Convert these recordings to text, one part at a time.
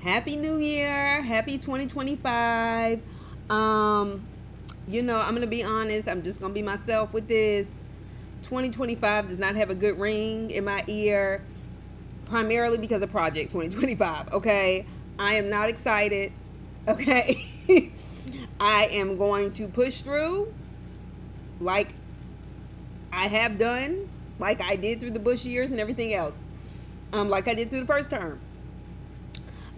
Happy New Year. Happy 2025. I'm going to be honest. I'm just going to be myself with this. 2025 does not have a good ring in my ear, primarily because of Project 2025, okay? I am not excited, okay? I am going to push through like I have done, like I did through the Bush years and everything else, like I did through the first term.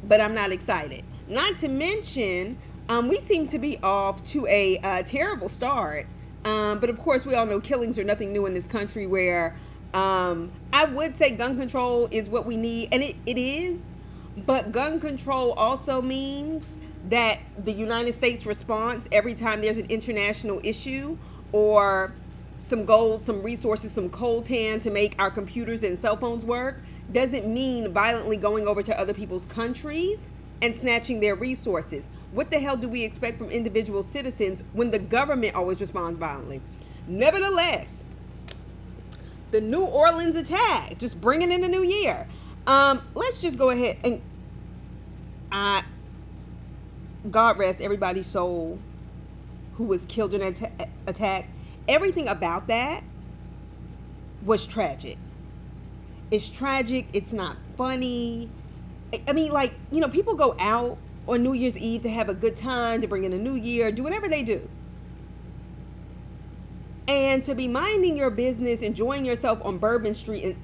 But I'm not excited. Not to mention, we seem to be off to a terrible start. But of course, we all know killings are nothing new in this country where I would say gun control is what we need. And it is. But gun control also means that the United States response every time there's an international issue or some gold, some resources, some coltan to make our computers and cell phones work doesn't mean violently going over to other people's countries and snatching their resources. What the hell do we expect from individual citizens when the government always responds violently? Nevertheless, the New Orleans attack, just bringing in the new year. Let's just go ahead and God rest everybody's soul who was killed in that attack. Everything about that was tragic. It's tragic. It's not funny. I mean, like, people go out on New Year's Eve to have a good time, to bring in a new year, do whatever they do. And to be minding your business, enjoying yourself on Bourbon Street, and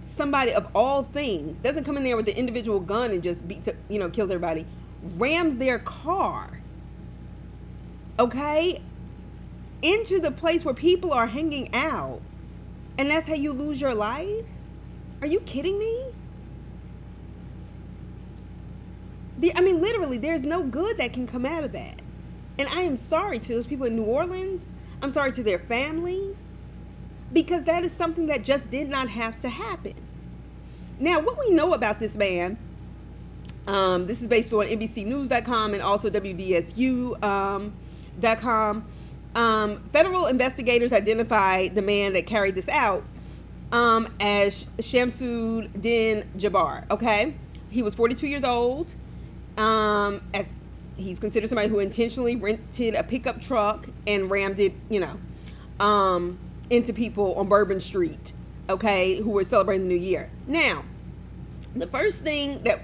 somebody of all things doesn't come in there with the individual gun and just kills everybody, rams their car, okay, into the place where people are hanging out, and that's how you lose your life? Are you kidding me? I mean, literally, there's no good that can come out of that. And I am sorry to those people in New Orleans. I'm sorry to their families, because that is something that just did not have to happen. Now, what we know about this man, this is based on NBCnews.com and also WDSU.com. Federal investigators identified the man that carried this out as Shamsuddin Jabbar. Okay, he was 42 years old. As he's considered somebody who intentionally rented a pickup truck and rammed it, into people on Bourbon Street. Okay, who were celebrating the New Year. Now, the first thing that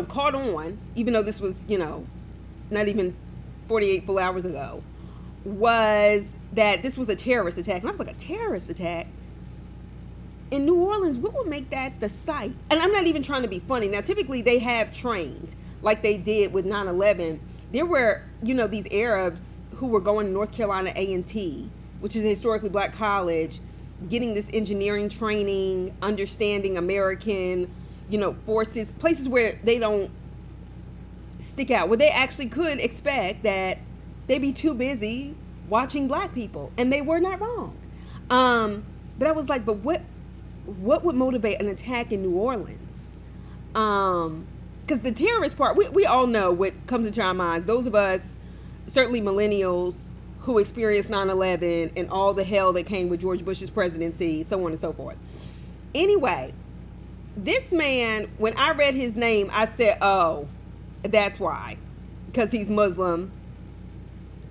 caught on, even though this was not even 48 full hours ago, was that this was a terrorist attack. And I was like, a terrorist attack? In New Orleans, what would make that the site? And I'm not even trying to be funny. Now, typically they have trained like they did with 9/11. There were, these Arabs who were going to North Carolina A&T, which is a historically black college, getting this engineering training, understanding American, forces, places where they don't stick out, where they actually could expect that they'd be too busy watching black people, and they were not wrong. But I was like, but what would motivate an attack in New Orleans? Because the terrorist part, we all know what comes into our minds. Those of us, certainly millennials, who experienced 9/11 and all the hell that came with George Bush's presidency, so on and so forth. Anyway, this man, when I read his name, I said, oh, that's why. Because he's Muslim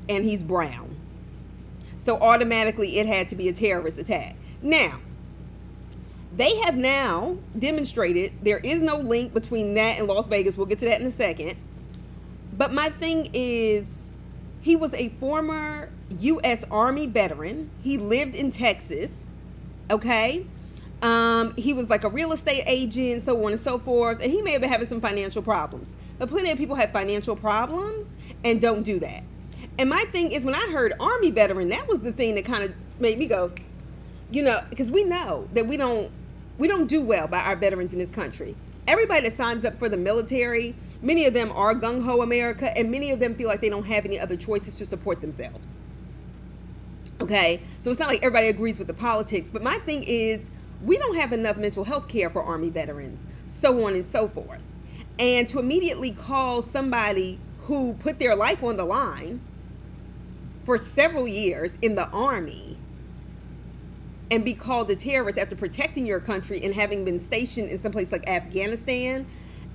and he's brown. So automatically it had to be a terrorist attack. Now, they have now demonstrated there is no link between that and Las Vegas. We'll get to that in a second. But my thing is, he was a former U.S. Army veteran. He lived in Texas, okay? He was like a real estate agent, so on and so forth. And he may have been having some financial problems. But plenty of people have financial problems and don't do that. And my thing is, when I heard Army veteran, that was the thing that kind of made me go, because we know that we don't do well by our veterans in this country. Everybody that signs up for the military, many of them are gung-ho America, and many of them feel like they don't have any other choices to support themselves. Okay? So it's not like everybody agrees with the politics, but my thing is, we don't have enough mental health care for Army veterans, so on and so forth. And to immediately call somebody who put their life on the line for several years in the Army and be called a terrorist after protecting your country and having been stationed in some place like Afghanistan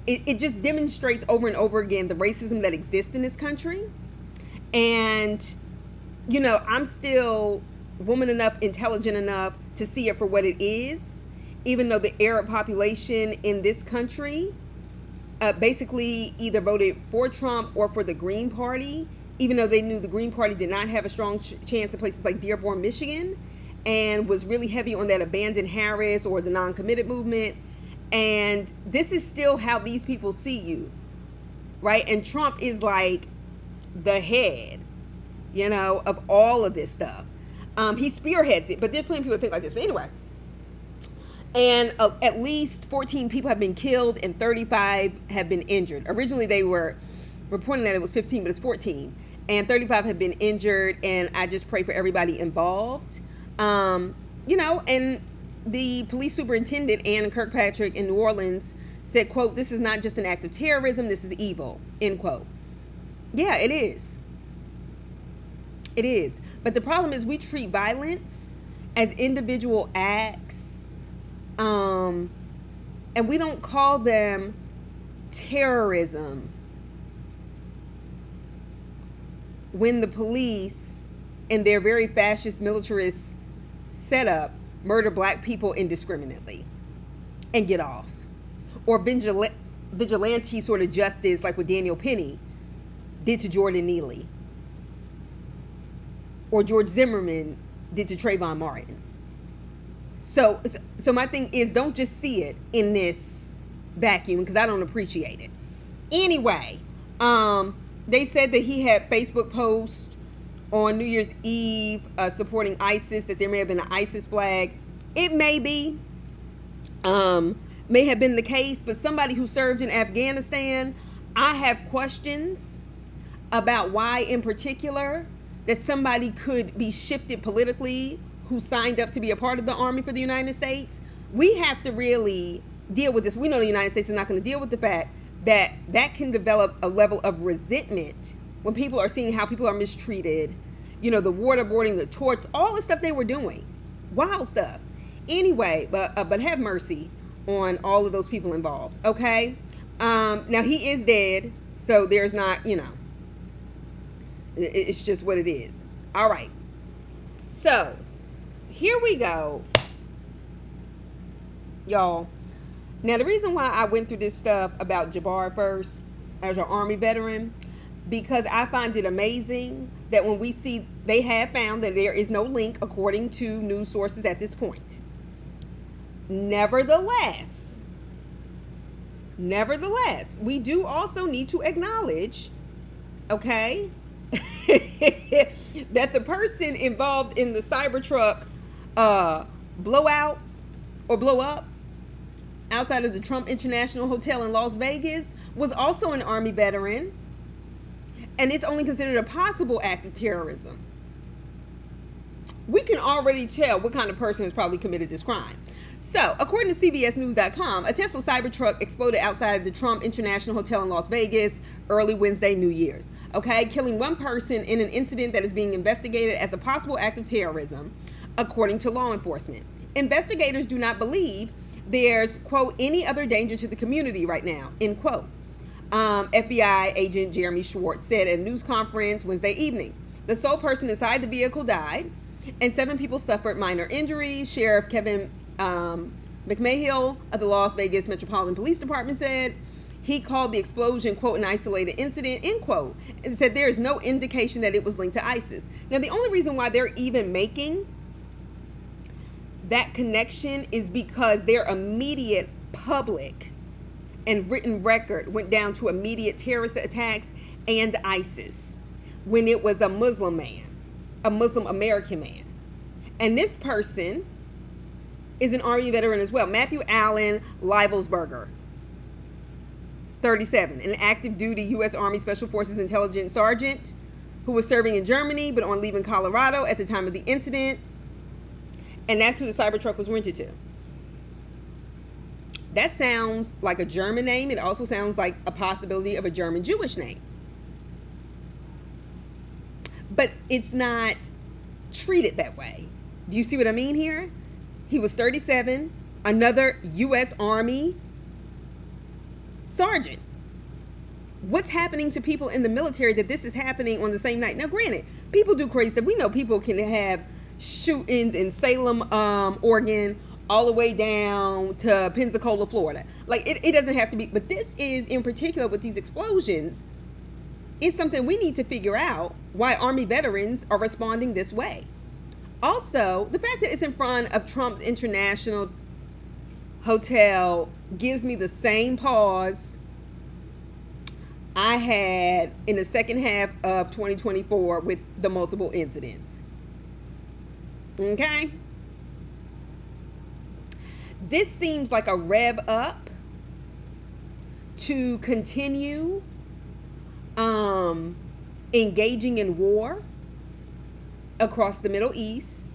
it just demonstrates over and over again the racism that exists in this country. And, you know, I'm still woman enough, intelligent enough to see it for what it is, even though the Arab population in this country basically either voted for Trump or for the Green Party, even though they knew the Green Party did not have a strong chance in places like Dearborn, Michigan, and was really heavy on that abandon Harris or the non-committed movement. And this is still how these people see you, right? And Trump is like the head, you know, of all of this stuff. He spearheads it, but there's plenty of people that think like this. But anyway, and at least 14 people have been killed and 35 have been injured. Originally, they were reporting that it was 15, but it's 14. And 35 have been injured, and I just pray for everybody involved. You know, and the police superintendent, Ann Kirkpatrick in New Orleans, said, quote, "This is not just an act of terrorism, this is evil," end quote. Yeah, it is. It is. But the problem is we treat violence as individual acts, and we don't call them terrorism when the police, in their very fascist, militarist setup, murder black people indiscriminately and get off. Or vigilante sort of justice like what Daniel Penny did to Jordan Neely. Or George Zimmerman did to Trayvon Martin. So my thing is, don't just see it in this vacuum, because I don't appreciate it. Anyway, they said that he had Facebook posts on New Year's Eve supporting ISIS, that there may have been an ISIS flag. It may be, may have been the case, but somebody who served in Afghanistan, I have questions about why in particular that somebody could be shifted politically who signed up to be a part of the army for the United States. We have to really deal with this. We know the United States is not going to deal with the fact that that can develop a level of resentment when people are seeing how people are mistreated, you know, the waterboarding, the torch, all the stuff they were doing, wild stuff. Anyway, but have mercy on all of those people involved, okay? Now he is dead, so there's not, you know, it's just what it is. All right, so here we go, y'all. Now the reason why I went through this stuff about Jabbar first as an Army veteran, because I find it amazing that when we see, they have found that there is no link according to news sources at this point. Nevertheless, we do also need to acknowledge, okay, that the person involved in the Cybertruck blowout or blow up outside of the Trump International Hotel in Las Vegas was also an Army veteran, and it's only considered a possible act of terrorism. We can already tell what kind of person has probably committed this crime. So, according to CBSNews.com, a Tesla Cybertruck exploded outside the Trump International Hotel in Las Vegas early Wednesday, New Year's. Okay, killing one person in an incident that is being investigated as a possible act of terrorism, according to law enforcement. Investigators do not believe there's, quote, any other danger to the community right now, end quote. FBI agent Jeremy Schwartz said at a news conference Wednesday evening. The sole person inside the vehicle died, and 7 people suffered minor injuries. Sheriff Kevin McMahill of the Las Vegas Metropolitan Police Department said he called the explosion, quote, an isolated incident, end quote, and said there is no indication that it was linked to ISIS. Now, the only reason why they're even making that connection is because their immediate public and written record went down to immediate terrorist attacks and ISIS when it was a Muslim man, a Muslim American man. And this person is an Army veteran as well. Matthew Allen Leibelsberger, 37, an active duty U.S. Army Special Forces intelligence sergeant who was serving in Germany but on leave in Colorado at the time of the incident. And that's who the Cybertruck was rented to. That sounds like a German name. It also sounds like a possibility of a German Jewish name. But it's not treated that way. Do you see what I mean here? He was 37, another U.S. Army sergeant. What's happening to people in the military that this is happening on the same night? Now, granted, people do crazy stuff. We know people can have shootings in Salem, Oregon, all the way down to Pensacola, Florida. Like, it doesn't have to be. But this is, in particular, with these explosions, it's something we need to figure out why Army veterans are responding this way. Also, the fact that it's in front of Trump's International Hotel gives me the same pause I had in the second half of 2024 with the multiple incidents. Okay? This seems like a rev up to continue engaging in war across the Middle East,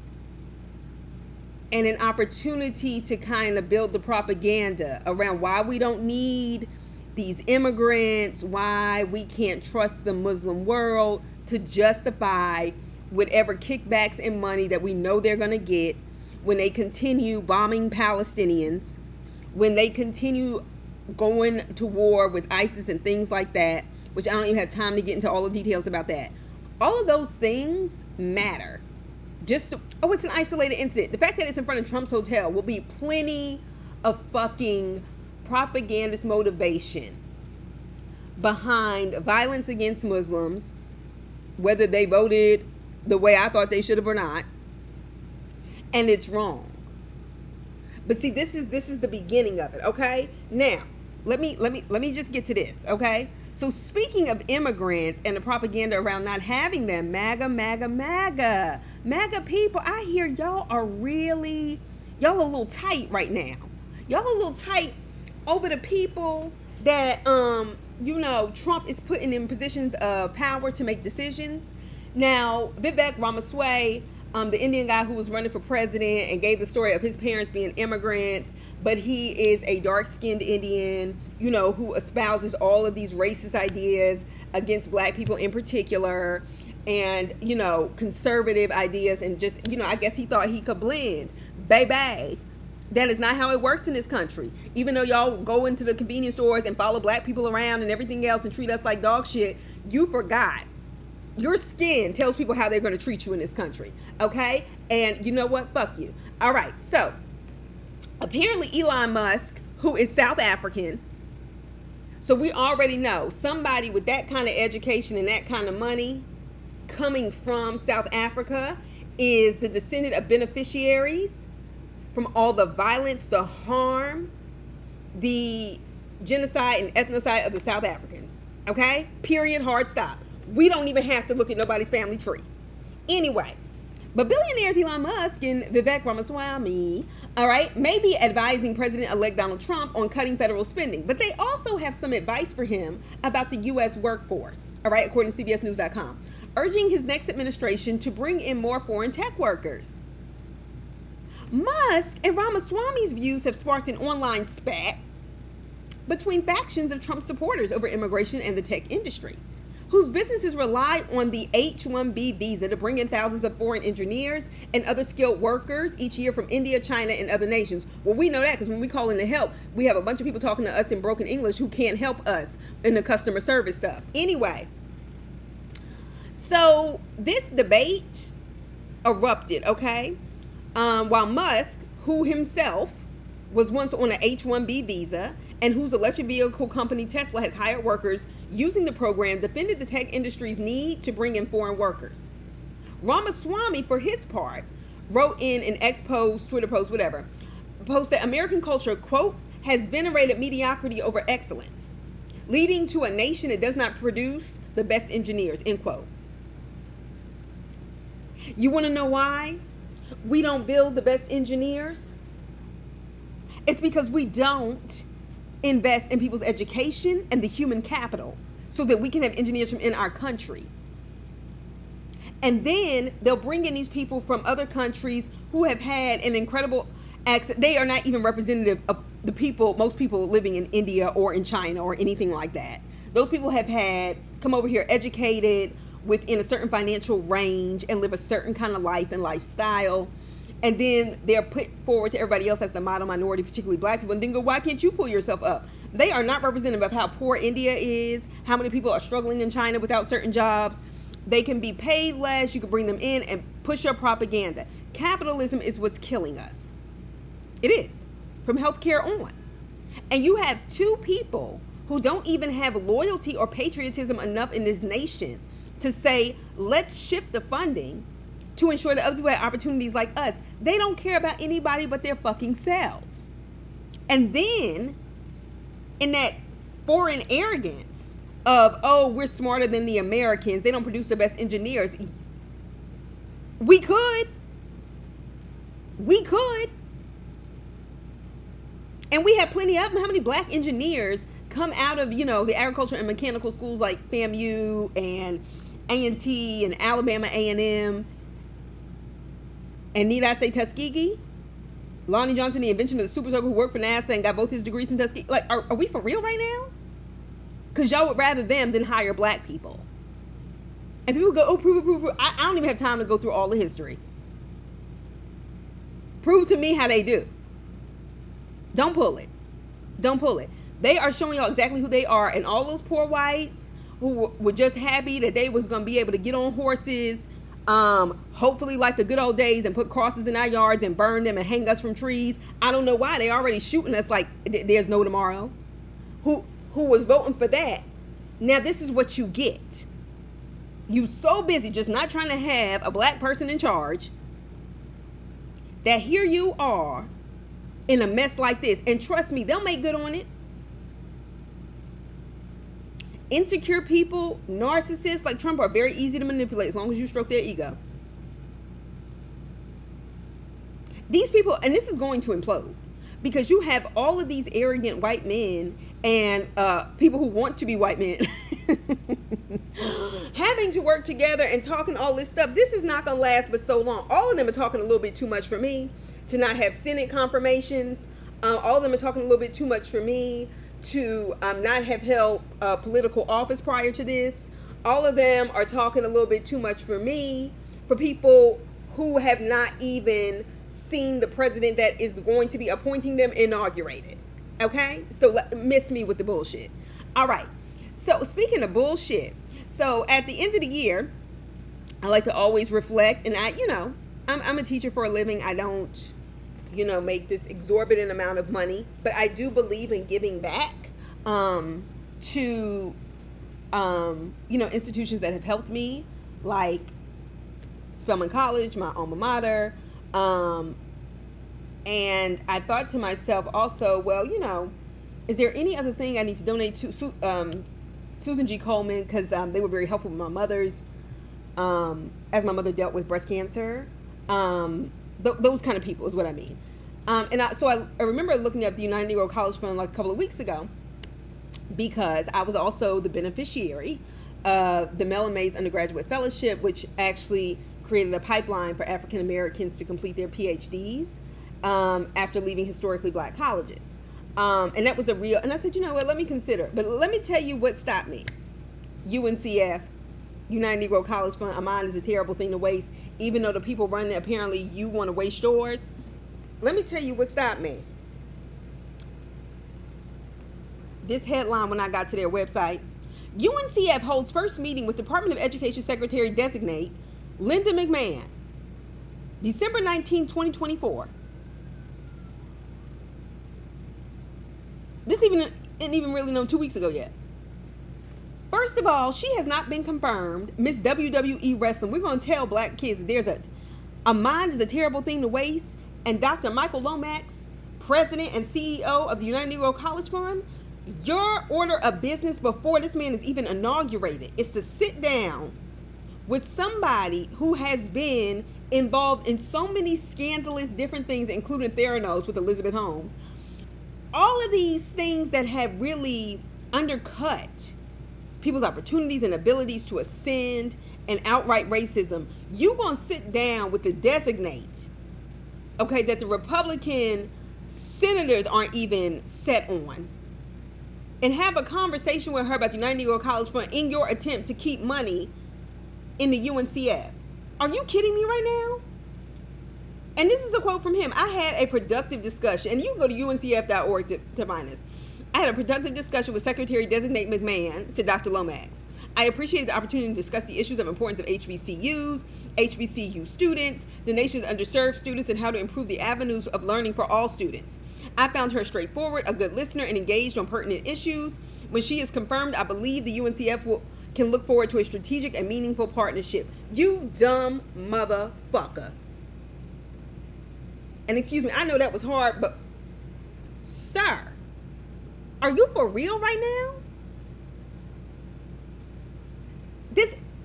and an opportunity to kind of build the propaganda around why we don't need these immigrants, why we can't trust the Muslim world to justify whatever kickbacks and money that we know they're going to get when they continue bombing Palestinians, when they continue going to war with ISIS and things like that, which I don't even have time to get into all the details about that. All of those things matter. It's an isolated incident. The fact that it's in front of Trump's hotel will be plenty of fucking propagandist motivation behind violence against Muslims, whether they voted the way I thought they should have or not, and it's wrong. But see, this is the beginning of it. Okay, now let me just get to this. Okay, so speaking of immigrants and the propaganda around not having them, MAGA people, I hear y'all are a little tight right now. Y'all a little tight over the people that Trump is putting in positions of power to make decisions. Now, Vivek Ramaswamy, the Indian guy who was running for president and gave the story of his parents being immigrants, but he is a dark-skinned Indian, who espouses all of these racist ideas against black people in particular, and, conservative ideas, and just, I guess he thought he could blend. Baby, that is not how it works in this country. Even though y'all go into the convenience stores and follow black people around and everything else and treat us like dog shit, you forgot. Your skin tells people how they're going to treat you in this country, okay? And you know what? Fuck you. All right, so apparently Elon Musk, who is South African, so we already know somebody with that kind of education and that kind of money coming from South Africa is the descendant of beneficiaries from all the violence, the harm, the genocide and ethnocide of the South Africans, okay? Period, hard stop. We don't even have to look at nobody's family tree. Anyway, but billionaires Elon Musk and Vivek Ramaswamy, all right, may be advising President-elect Donald Trump on cutting federal spending, but they also have some advice for him about the U.S. workforce, all right, according to CBSNews.com, urging his next administration to bring in more foreign tech workers. Musk and Ramaswamy's views have sparked an online spat between factions of Trump supporters over immigration and the tech industry, whose businesses rely on the H-1B visa to bring in thousands of foreign engineers and other skilled workers each year from India, China, and other nations. Well, we know that because when we call in to help, we have a bunch of people talking to us in broken English who can't help us in the customer service stuff. Anyway, so this debate erupted, okay? While Musk, who himself was once on an H-1B visa and whose electric vehicle company Tesla has hired workers using the program, defended the tech industry's need to bring in foreign workers. Ramaswamy, for his part, wrote in an post that American culture, quote, has venerated mediocrity over excellence, leading to a nation that does not produce the best engineers, end quote. You want to know why we don't build the best engineers? It's because we don't invest in people's education and the human capital so that we can have engineers from in our country. And then they'll bring in these people from other countries who have had an incredible access. They are not even representative of the people, most people living in India or in China or anything like that. Those people have come over here educated within a certain financial range and live a certain kind of life and lifestyle. And then they're put forward to everybody else as the model minority, particularly black people, and then go, why can't you pull yourself up? They are not representative of how poor India is, how many people are struggling in China without certain jobs. They can be paid less. You can bring them in and push your propaganda. Capitalism is what's killing us. It is, from healthcare on. And you have two people who don't even have loyalty or patriotism enough in this nation to say, let's shift the funding to ensure that other people have opportunities like us. They don't care about anybody but their fucking selves. And then, in that foreign arrogance of, oh, we're smarter than the Americans, they don't produce the best engineers. We could. And we have plenty of them. How many black engineers come out of, the agriculture and mechanical schools like FAMU and A&T and Alabama A&M? And need I say Tuskegee? Lonnie Johnson, the invention of the super soaker, who worked for NASA and got both his degrees from Tuskegee. Like, are we for real right now? Because y'all would rather them than hire black people. And people go, oh, prove. I don't even have time to go through all the history. Prove to me how they do. Don't pull it. They are showing y'all exactly who they are. And all those poor whites who were just happy that they was going to be able to get on horses, hopefully like the good old days, and put crosses in our yards and burn them and hang us from trees. I don't know why. They already shooting us like there's no tomorrow. Who was voting for that? Now this is what you get. You so busy just not trying to have a black person in charge that here you are in a mess like this. And trust me, they'll make good on it. Insecure people, narcissists like Trump are very easy to manipulate as long as you stroke their ego. These people, and this is going to implode, because you have all of these arrogant white men and people who want to be white men having to work together and talking all this stuff. This is not going to last but so long. All of them are talking a little bit too much for me to not have Senate confirmations. All of them are talking a little bit too much for me to not have held political office prior to this. All of them are talking a little bit too much for me, for people who have not even seen the president that is going to be appointing them inaugurated. Okay? So miss me with the bullshit. All right. So speaking of bullshit, so at the end of the year, I like to always reflect, and I'm a teacher for a living. I don't, make this exorbitant amount of money, but I do believe in giving back to institutions that have helped me, like Spelman College, my alma mater. And I thought to myself also, well, is there any other thing I need to donate to Susan G. Coleman, because they were very helpful with my mother's, as my mother dealt with breast cancer. Those kind of people is what I mean. So I remember looking up the United Negro College Fund like a couple of weeks ago, because I was also the beneficiary of the Mellon Mays Undergraduate Fellowship, which actually created a pipeline for African Americans to complete their PhDs after leaving historically black colleges. And that was and I said, let me consider. But let me tell you what stopped me. UNCF, United Negro College Fund, a mind is a terrible thing to waste. Even though the people running it, apparently you want to waste yours. Let me tell you what stopped me. This headline when I got to their website. UNCF holds first meeting with Department of Education Secretary Designate Linda McMahon, December 19, 2024. This isn't even really known 2 weeks ago yet. First of all, she has not been confirmed Miss WWE Wrestling. We're going to tell black kids that there's a mind is a terrible thing to waste. And Dr. Michael Lomax, President and CEO of the United Negro College Fund, your order of business before this man is even inaugurated is to sit down with somebody who has been involved in so many scandalous different things, including Theranos with Elizabeth Holmes. All of these things that have really undercut people's opportunities and abilities to ascend, and outright racism. You gonna sit down with the designate, okay, that the Republican senators aren't even set on, and have a conversation with her about the United Negro College Fund in your attempt to keep money in the UNCF. Are you kidding me right now? And this is a quote from him. I had a productive discussion, and you can go to uncf.org to find this. I had a productive discussion with Secretary-designate McMahon, said Dr. Lomax. I appreciated the opportunity to discuss the issues of importance of HBCUs, HBCU students, the nation's underserved students, and how to improve the avenues of learning for all students. I found her straightforward, a good listener, and engaged on pertinent issues. When she is confirmed, I believe the UNCF can look forward to a strategic and meaningful partnership. You dumb motherfucker. And excuse me, I know that was hard, but sir, are you for real right now?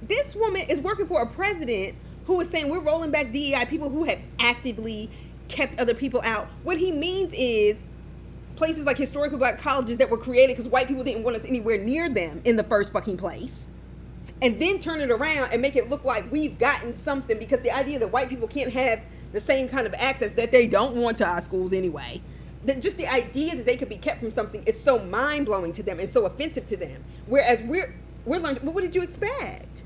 This woman is working for a president who is saying we're rolling back DEI, people who have actively kept other people out. What he means is places like historically black colleges that were created because white people didn't want us anywhere near them in the first fucking place. And then turn it around and make it look like we've gotten something, because the idea that white people can't have the same kind of access that they don't want to our schools anyway, that just the idea that they could be kept from something is so mind-blowing to them and so offensive to them. Whereas we're learning, well, what did you expect?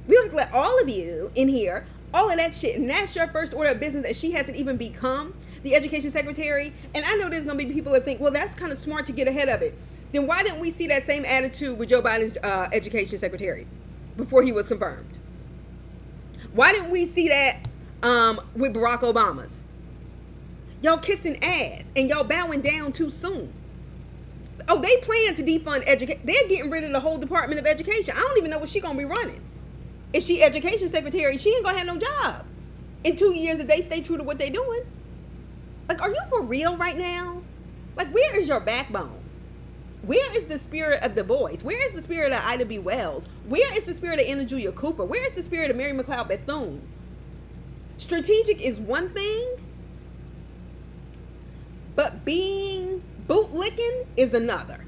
We don't have to let all of you in here, all of that shit, and that's your first order of business, and she hasn't even become the education secretary. And I know there's going to be people that think, well, that's kind of smart to get ahead of it. Then why didn't we see that same attitude with Joe Biden's education secretary before he was confirmed? Why didn't we see that with Barack Obama's? Y'all kissing ass and y'all bowing down too soon. Oh, they plan to defund education. They're getting rid of the whole Department of Education. I don't even know what she's going to be running. If she education secretary, she ain't going to have no job in 2 years if they stay true to what they're doing. Like, are you for real right now? Like, where is your backbone? Where is the spirit of the boys? Where is the spirit of Ida B. Wells? Where is the spirit of Anna Julia Cooper? Where is the spirit of Mary McLeod Bethune? Strategic is one thing, but being bootlicking is another.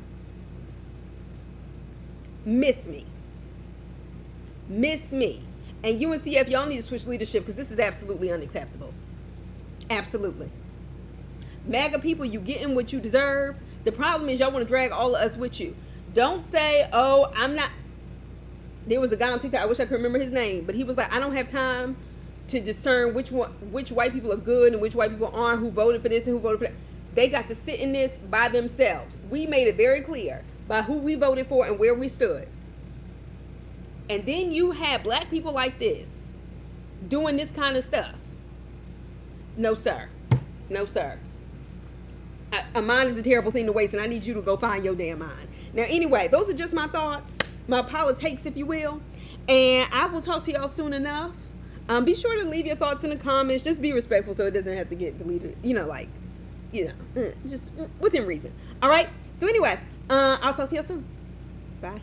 Miss me. And UNCF, y'all need to switch leadership, because this is absolutely unacceptable. Absolutely. MAGA people, you getting what you deserve. The problem is y'all want to drag all of us with you. Don't say, oh, I'm not. There was a guy on TikTok, I wish I could remember his name, but he was like, I don't have time to discern which white people are good and which white people aren't, who voted for this and who voted for that. They got to sit in this by themselves. We made it very clear by who we voted for and where we stood. And then you have black people like this doing this kind of stuff. No, sir. No, sir. A mind is a terrible thing to waste, and I need you to go find your damn mind. Now, anyway, those are just my thoughts, my Poli-takes, if you will. And I will talk to y'all soon enough. Be sure to leave your thoughts in the comments. Just be respectful so it doesn't have to get deleted. Just within reason. All right? So anyway, I'll talk to y'all soon. Bye.